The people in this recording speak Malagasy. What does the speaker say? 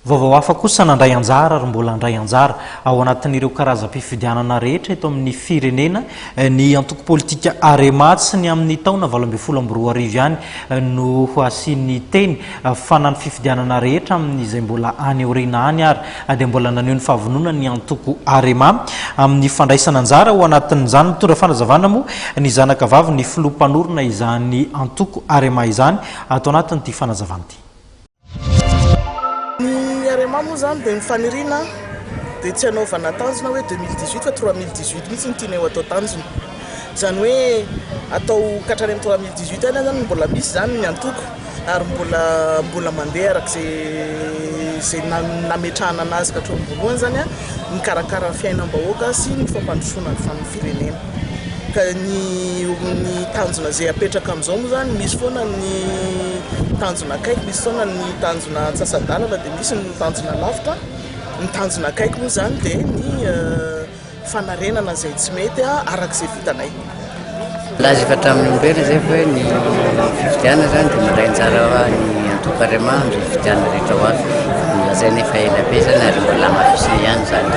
Vaovao hafa kosa nandray anjara ary mbola andray anjara ao anatin'ireo karazam-pifidianana rehetra eto amin'ny firenena ny antoko politika Arema sy ny amin'ny taona 2024 ihany no asiany teny fa na ny fifidianana rehetra amin'izay mbola any aoriana any ary dia mbola naneho ny fahavonona ny antoko Arema amin'ny fandraisana anjara ao anatin'izany mitondra fanazavana moa ny zanaka vavy ny filompanorona izany antoko Arema izany atao anatin'ity fanazavana ity. Arema moa zany dia mifanirina dia tsy hanaovana tanjona hoe 2018 fa 3018 mihitsy ny tiana atao tanjona, zany hoe atao katrany amin'ny 3018 any zany mbola misy zany ny antoko ary mbola mandeha arak'izay nametrahana anazy ka hatramin'ny voalohany zany ny karakara fiainam-bahoaka sy ny fampandrosoana ny firenena. Ka ny tanjona zay apetraka amin'izao moa zany misy foana ny tanjona akaiky, misy foana ny tanjona antsasadalana, dia misy ny tanjona lavitra. Ny tanjona akaiky moa zany dia ny fanarenana izay tsy mety arak'izay vitanay. Laza efa hatramin'ny olombelona zay fa hoe ny fifidianana zany dia mandray anjara ny antoko Arema amin'ny fifidianana rehetra ho avy. Lazaina efa ela be zany ary mbola mafisina ihany zany.